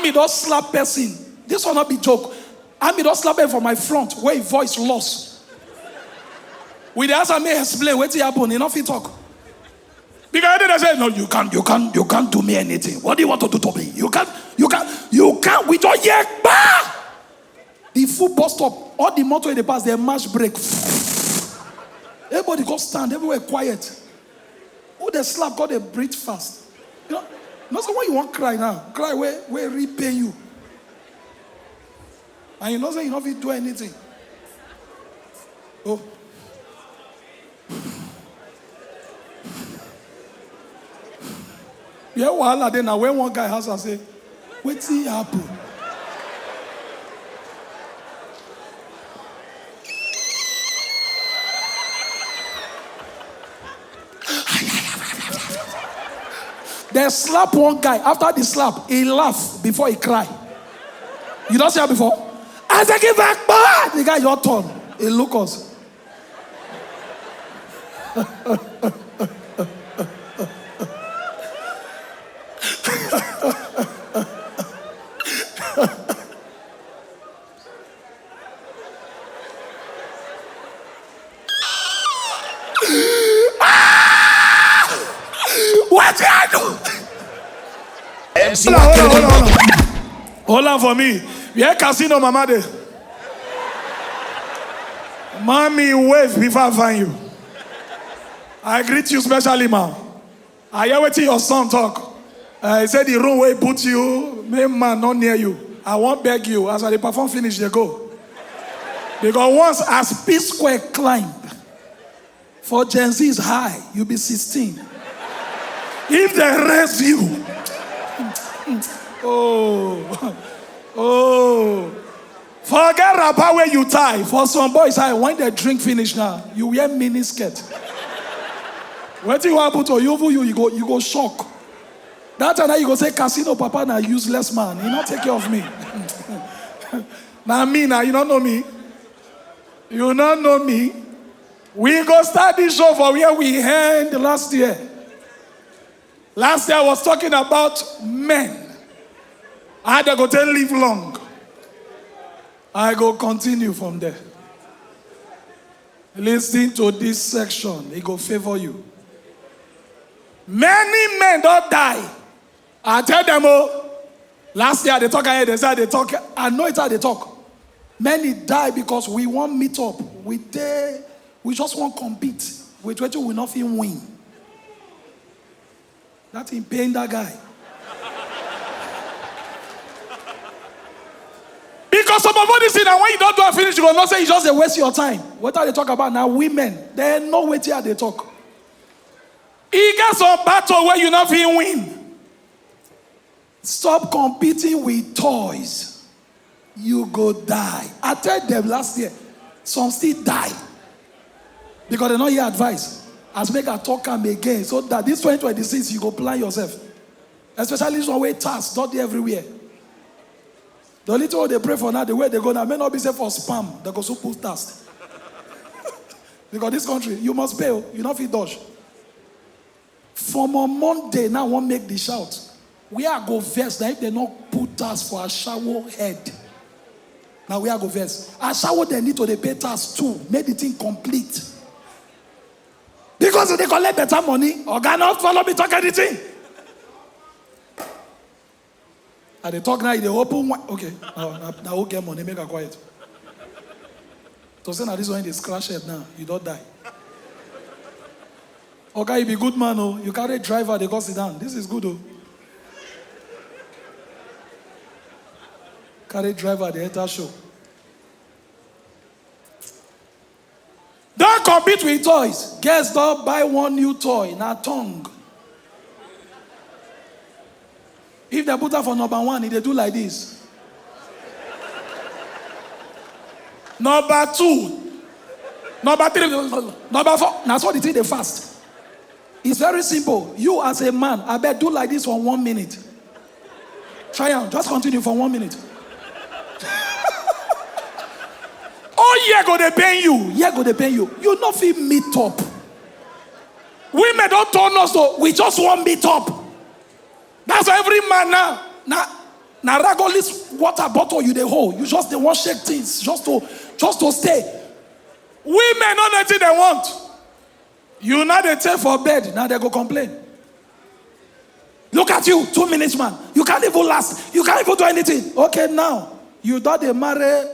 Army don't slap person. This will not be joke. Army don't slap him for my front where his voice lost. With the answer me explain what happened. Enough he talk. Because they say, no, you can't do me anything. What do you want to do to me? You can't. We don't hear. The full bus stop, all the motor in the past, they march break. Everybody go stand, everywhere quiet. Oh, they slap, God, they breathe fast. You know, so why you want to cry now? Cry where repay you. And you know, say you don't do anything. Oh. Yeah, wahala then now when one guy has to say, what's he happen? They slap one guy. After the slap, he laugh before he cry. You don't see that before? I say, give back, boy! The guy, your turn. He look us. What did I do? Hold on for me. Yeah, casino, mama de. Mommy, wave before I find you. I greet you specially, ma. I hear what your son talk. He said the room where he put you, main man not near you. I won't beg you. As I perform finish, they go. Because once as P square climb, for Gen Z is high, you be 16. If they raise you, forget rapper where you tie. For some boys, when they drink finish now, you wear mini skirt. What you happen to you go shock. That time you go say casino papa na useless man. He not take care of me. Now me now you don't know me. You don't know me. We go start this show for where we end last year. Last year I was talking about men. I had to go tell live long. I go continue from there. Listen to this section. It go favor you. Many men don't die. I tell them, last year they talk ahead, they said they talk. I know it's how they talk. Many die because we won't meet up. We just won't compete. We will not even win. That's in pain that guy. Because some of this thing, and when you don't do a finish, you will not say it's just a waste your time. What are they talk about now? Women, they know what here they talk. He gets some battle where you not even win. Stop competing with toys. You go die. I told them last year, some still die. Because they don't hear advice. As make a talk come again. So that this 2026, you go plan yourself. Especially this one way tasks, not there everywhere. The only thing they pray for now, the way they go now, may not be safe for spam. They go so put task. Because this country, you must pay. You not fit dodge. From a Monday, now won't make the shout. We are go verse that if they not put us for a shower head. Now we are go verse. A shower they need to they pay tax too. Make the thing complete. Because if they collect better money, or cannot follow me talk anything. And they talk now, they open one. Okay, now who get money, make her quiet. So say now this one is crash head now, you don't die. Okay, you be good man, oh. You carry driver, they go sit down. This is good, oh. Carry driver, they enter show. Don't compete with toys. Guess don't buy one new toy, na tongue. If they put her for number one, they do like this. Number two. Number three. Number four. That's what they think they fast. It's very simple. You as a man, I bet do like this for 1 minute. Try out. Just continue for 1 minute. Oh, yeah, go they pay you. Yeah, go they pay you. You not feel meet up. Women don't turn us so we just want meet up. That's why every man now Now Ragolis water bottle you the whole. You just they want shake things just to stay. Women not nothing they want. You now they take for bed. Now they go complain. Look at you, 2 minutes man. You can't even last. You can't even do anything. Okay, now you thought they marry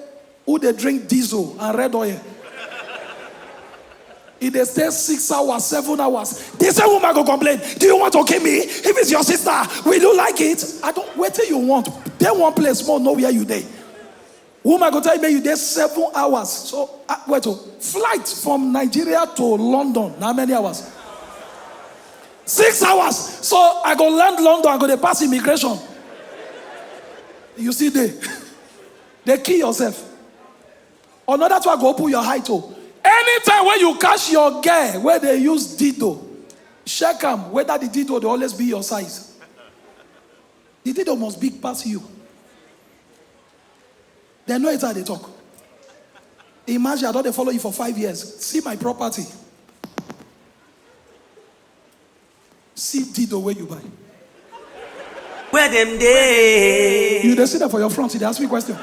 who they drink diesel and red oil. If they stay 6 hours, 7 hours, the same woman go complain. Do you want to kill me? If it's your sister, will you like it? I don't wait till you want. They want place more, know where you day. Woman go tell me you there 7 hours. So flight from Nigeria to London. How many hours? 6 hours. So I go land London. I go to pass immigration. You see they kill yourself. Another one go open your height to. Anytime when you catch your girl where they use dildo, check them whether the dildo will always be your size. The dildo must big pass you. They know it's how they talk. Imagine I don't follow you for 5 years. See my property. See dildo where you buy. Where them day? You they see that for your front. They ask me a question.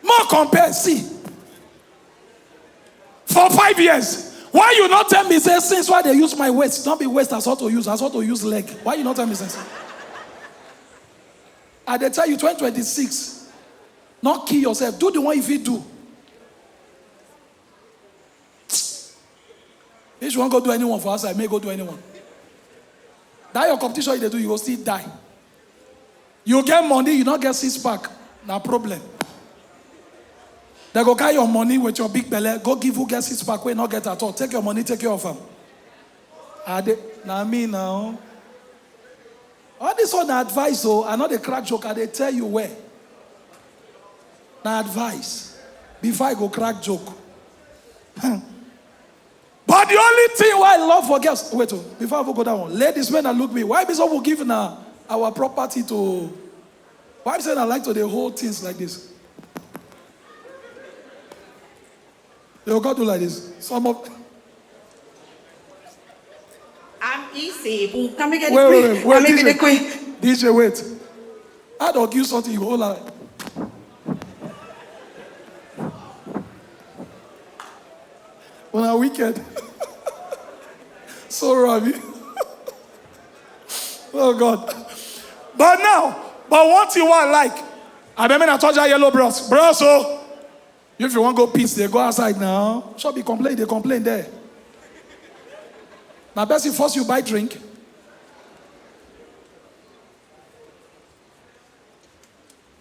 More compare. See. For 5 years. Why you not tell me, say, since why they use my waist? Don't be waist as what to use. As what to use leg. Why you not tell me, since? I they tell you 2026. Not kill yourself. Do the one if you do. If you want to go do anyone for us, I may go do anyone. That your competition you do, you will still die. You get money, you not get 6-pack. No problem. They go carry your money with your big belly. Go give who gets 6-pack. We not get at all. Take your money, take care of them. Now me now. All this one advice, so I know the crack joke. They tell you where. Now advice. Before I go crack joke. But the only thing why I love for girls. Wait, before I go down one. Ladies, men that look me. Why be someone giving our property to? Why be saying I like to the whole things like this? They will go do like this. Some of. I'm easy. Come and get Wait, the quick. DJ, wait. I don't give something you hold on. On a weekend. So Robbie. Oh God. But what you want like? I remember I told you yellow bros. Bros, so if you want to go peace, they go outside now. Shall be complain, they complain there. Now best if first you buy drink.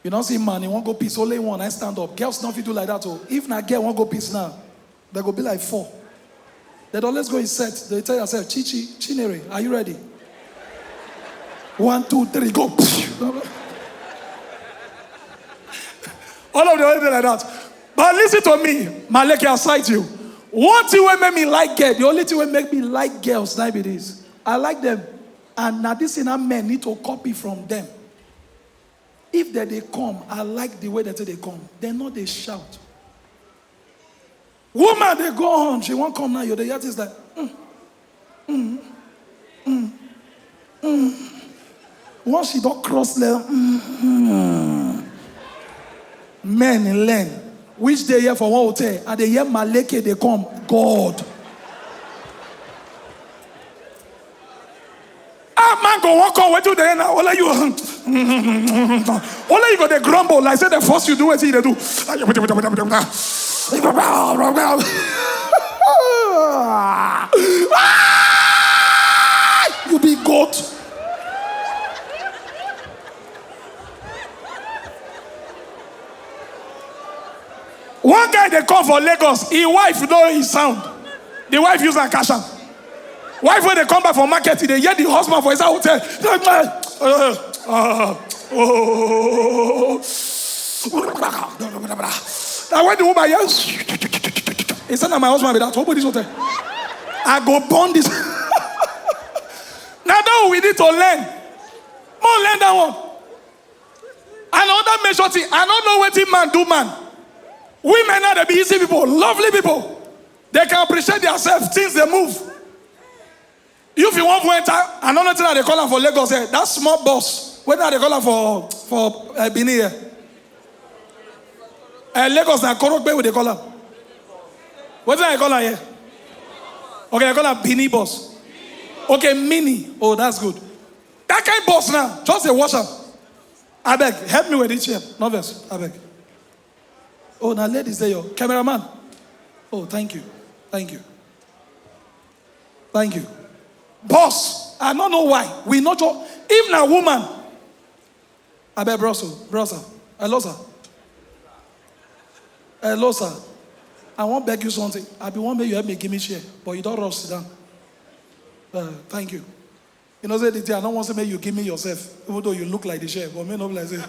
You don't see man, you want to go peace, only one, I stand up. Girls don't do like that. So if not girl want to go peace now, they go be like 4. They don't let's go in set. They tell yourself, Chichi, Chinere, are you ready? 1, 2, 3, go. All of them like that. But listen to me, Maleke, I'll cite you. One thing will make me like girls, the only thing will make me like girls, like it is. I like them. And now this men need to copy from them. If they come, I like the way that they come. They know they shout. Woman, they go on. She won't come now. You're the yet is like, Once she don't cross there, men learn. Which they hear for one hotel, and they hear Maleke, they come. God. Man go walk on, wait till the end. All you go they grumble. Like say the first you do it, they do. You be goat. One guy they come for Lagos, his wife know his sound. The wife use a cash. Wife when they come back from market, they hear the husband for his hotel. Now when the woman yells, he said, "My husband be that. Open this hotel. I go burn this." Now that we need to learn. More learn that one. Another major thing. I don't know what man do, man. Women are the busy people, lovely people. They can appreciate themselves, things they move. If you want to enter, another thing that they call them for Lagos, that small bus. When are they call for Benin here? Lagos and Korokbe, what they call her? What do I call her here? Okay, I call her Benin boss. Okay, mini. Oh, that's good. That kind of boss now, just a washer. I beg, help me with this chair. Novice, I beg. Oh, now ladies there, your cameraman. Oh, thank you. Thank you. Thank you. Boss, I don't know why. We not just, even a woman. I beg, brother. Hello, sir. Hello, sir. I want to beg you something. I be one way you help me give me share, but you don't rush sit down. Thank you. You know, say the thing, I don't want to make you give me yourself, even though you look like the share, but me not like say.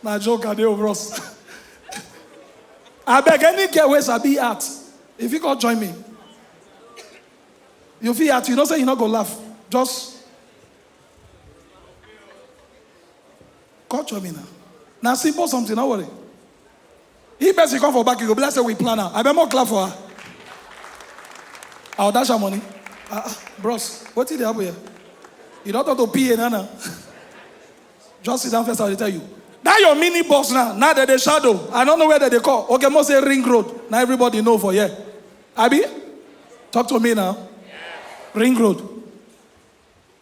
Now joke at the bros. I beg any girl where I be at. If you can join me, you feel at you don't say you're not gonna laugh. Just come join me now. Now simple something, don't worry. He best you come for back, you go bless her with planner. I bet more clap for her. I'll dash her money. Bros, what did they happen here? You don't have to pay Nana. Just sit down first, I'll tell you. Now your mini boss now that they shadow. I don't know where they call. Okay, must say Ring Road. Now everybody know for here. Abi, talk to me now. Yeah. Ring Road.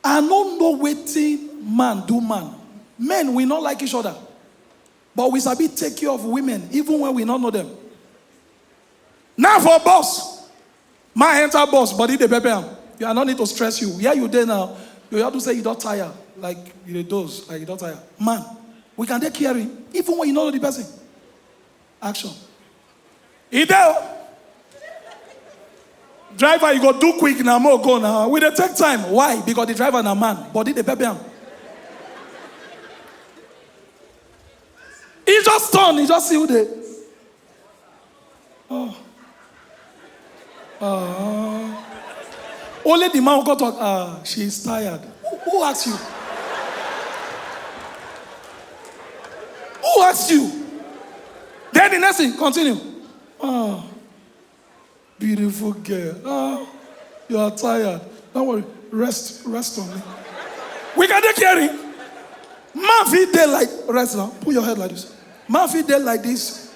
I don't know waiting man do man. Men, we not like each other. But we sabi take care of women, even when we don't know them. Now for boss. My enter boss, body the baby. You are not need to stress you. Yeah, you there now. You have to say you don't tire. Like you doze, like you don't tire. Man, we can take care of him, even when you know the person. Action. Ideo. Driver, you go do quick now, more go now. We dey take time. Why? Because the driver na man, body the baby. He just turn, he just see who they. Only the man who got talk, she's tired. Who asked you? Who asked you? Then the next thing, continue. Beautiful girl. You are tired. Don't worry. Rest on me. We can take care of him. Man feed there like, rest now. Put your head like this. Man feed there like this.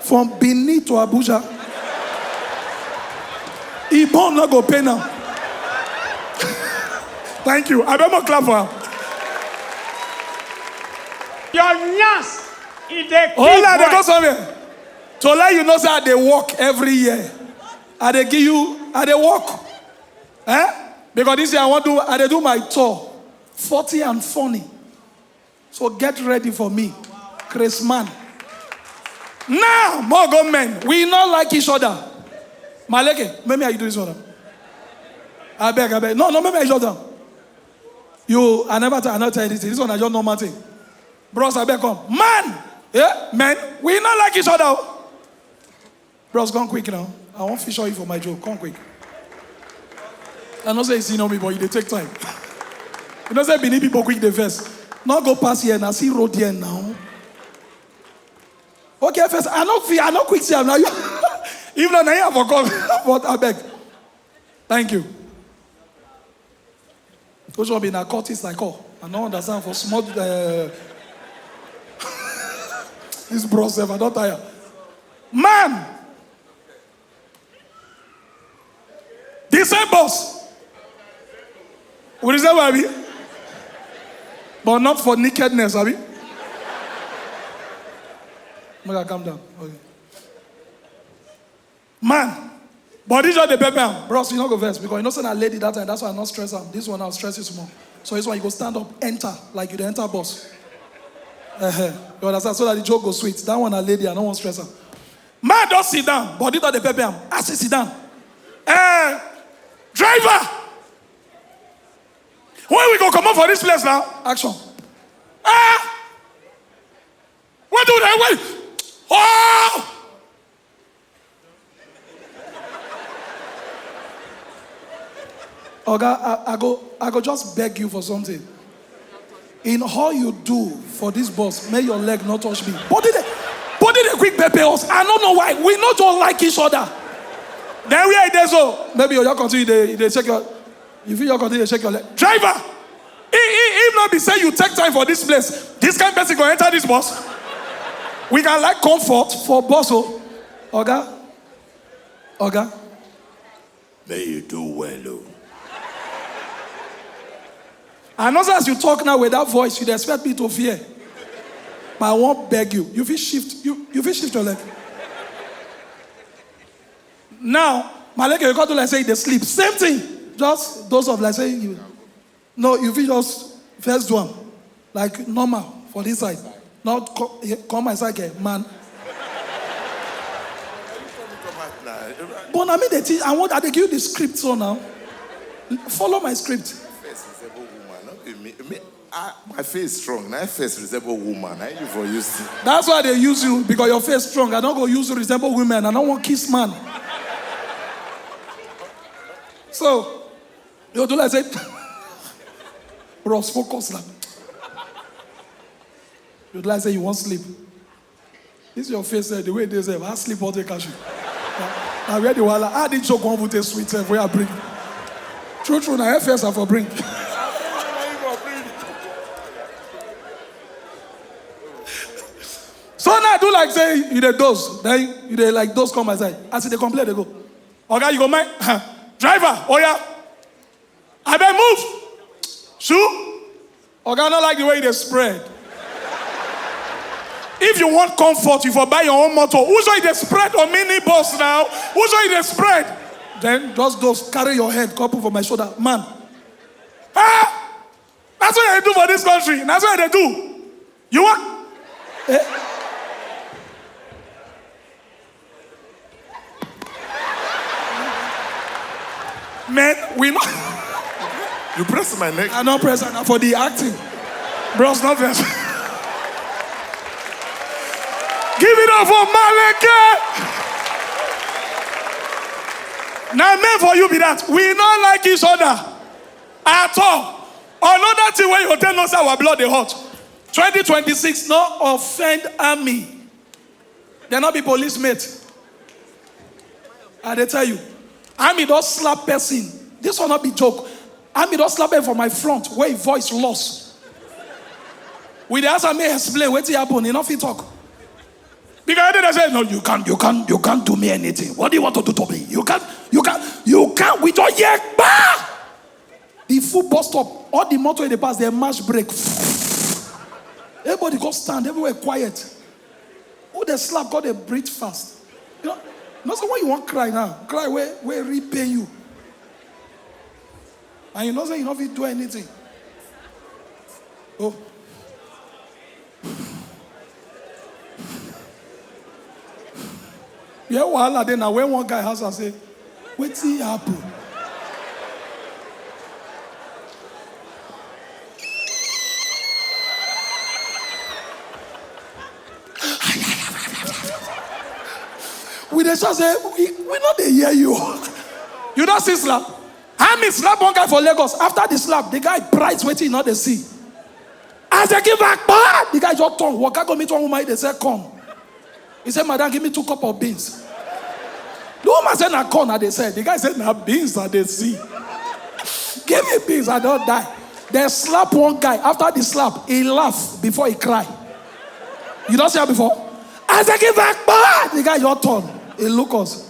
From Benin to Abuja. He born not go pay now. Thank you. I better clap for her. Your nyas is the hold on, they go somewhere. To let you know that they work every year. And they give you, and they work. Because this year I do my tour. 40 and funny. So get ready for me. Chris man. Now, more go men. We not like each other. Maleke, maybe I do this one. I beg. No, maybe I shut down. I never tell you this. This one I just normal thing. Bros, I beg come. Man! Yeah, man. We not like each other. Bros, come quick now. I want to show you for my joke. Come quick. I know say you see me, but you take time. You know say Benin people quick the first. Not go past here and see road here now. Okay, first I not quick see now. Even though I have forgot, but I beg. Thank you. Which one be narcotics like I don't understand for small this bro self, I don't tire. Man! The same boss. What is that, Abi? But not for nakedness, Abi. Make her calm down. Okay. Man! But this is the paper. Bros, you not go first because you know say a lady that time. That's why I'm not stressed out. This one I'll stress you small. So this one you go stand up, enter like you the enter boss. You understand? So that the joke goes sweet. That one a lady, I don't want stress her. Man, don't sit down. But this is the paper. I say sit down. Driver! When we go come up for this place now? Action. What do they wait? Oh! Oga, I go just beg you for something. In all you do for this boss, may your leg not touch me. But did they quick pay us? I don't know why. We not all like each other. Then we are there so maybe you continue they check your. You feel you continue to check your leg. Driver, If not be say you take time for this place, this kind of person go enter this bus. We can like comfort for boss. Oh. Oga. May you do well, oh. And also as you talk now with that voice, you'd expect me to fear. But I won't beg you. You feel shift your leg. Now, my leg you got to like say they sleep. Same thing. Just those of like saying you. No, you feel just first do one. Like normal for this side. Not come my side, man. But I mean they teach, I give you the script so now. Follow my script. My face strong. My face resemble woman. I for use it. That's why they use you, because your face strong. I don't go use you resemble women. I don't want kiss man. So you do like say, Ross, focus now. You do like say you want sleep. This is your face, the way they say, I sleep all day cash you. I read the wala. I did joke one with a sweet where I bring. True, now first I for bring. So now I do like say you dey dose, then you dey like those come aside. As they complain, they go. Okay, you go mind. Driver, oh yeah. I better move. Shoot. Okay, I don't like the way they spread. If you want comfort, you for buy your own motor. Who's going to spread on mini bus now? Who's going to spread? Then just those carry your head, couple for my shoulder. Man. Ah! That's what they do for this country. That's what they do. You want? Man, we know. You press my neck. I don't press it for the acting. Bros, not this. Give it up for Maleke. Now, meant for you be that we not like each other at all. Another thing where you tell us our blood they hot. 2026, no offend army. They not be police mate. And they tell you, army don't slap person. This will not be joke. Army don't slap him for my front where his voice lost. With the answer may explain what happened. Enough he talk. Because they say, no, you can't do me anything. What do you want to do to me? You can't, we don't yet. The full bus stop, all the motor in the past, they march break. Everybody go stand, everywhere quiet. Oh, they slap, God, they breathe fast. You know, so when you want to cry now, cry where repay you. And you know, say you don't do anything. Oh. Yeah, well, then now when one guy has to say, what's he happen? We just say, we not they hear you. You don't see slap. How me slap one guy for Lagos? After the slap, the guy price waiting, not they see. As they give back, the guy just turn. Walk out go meet one woman, they say, come. He said, madam, give me 2 cups of beans. The woman said, na corn, they said. The guy said, na beans that they see. Give me beans, I don't die. They slap one guy. After the slap, he laugh before he cry. You don't see that before? As they give back, the guy your turn. He look us.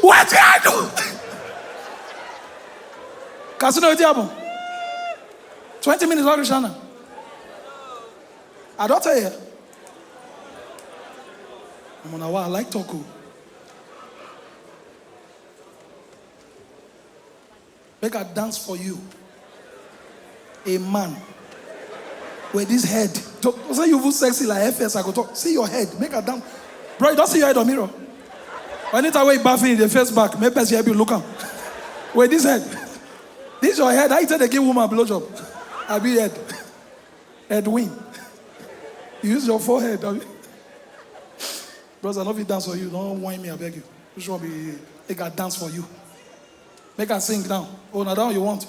What did I do? Casino, what happened? 20 minutes, what Shana? I don't tell you. I'm on a while, I like Toku. Make a dance for you. A man with this head. Don't say you look sexy like FS. I go talk. See your head. Make a dance. Bro, you don't see your head on mirror. Anytime you bathing in the face back, maybe you help you look up. With this head. This is your head. How you tell they give woman a blowjob? I be head. Head wing. You use your forehead. Brothers, I love you dance for you. Don't whine me, I beg you. Which one be make a dance for you? Make her sing now. Oh, now that one you want.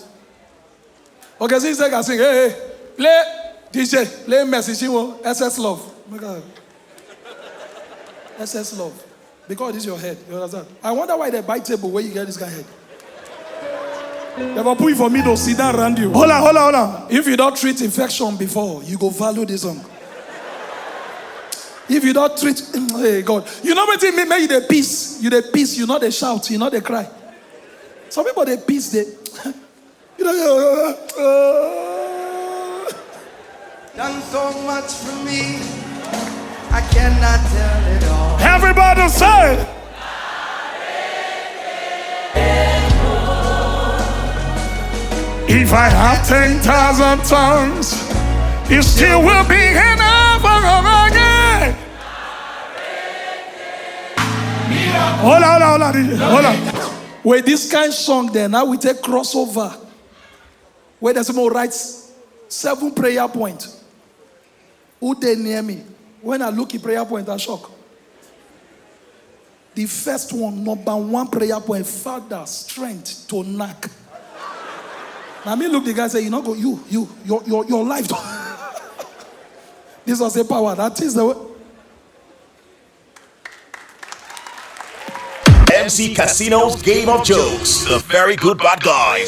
Okay, sing, I can sing. Hey, hey, play DJ, play Messi, SS Love. Make her SS Love. Because this is your head. You understand? I wonder why they buy table where you get this guy head. They will put it for me to sit down around you. Hold on. If you don't treat infection before, you go value this song. If you don't treat, hey God, you know what I mean? Make you the peace. You the peace. You know they shout. You know they cry. Some people they peace. They, you know. Done so much for me, I cannot tell it all. Everybody say. If I have 10,000 tongues, it still will be enough again. Hold on. With this kind of song, then now we take crossover. Where there's more writes 7 prayer points. Who they near me? When I look at prayer point, I shock. The first one, number 1 prayer point, Father, strength to knock. Now me look the guy and say, you know, go your life. This was a power. That is the way. MC Casino's Game of Jokes, the very good bad guys.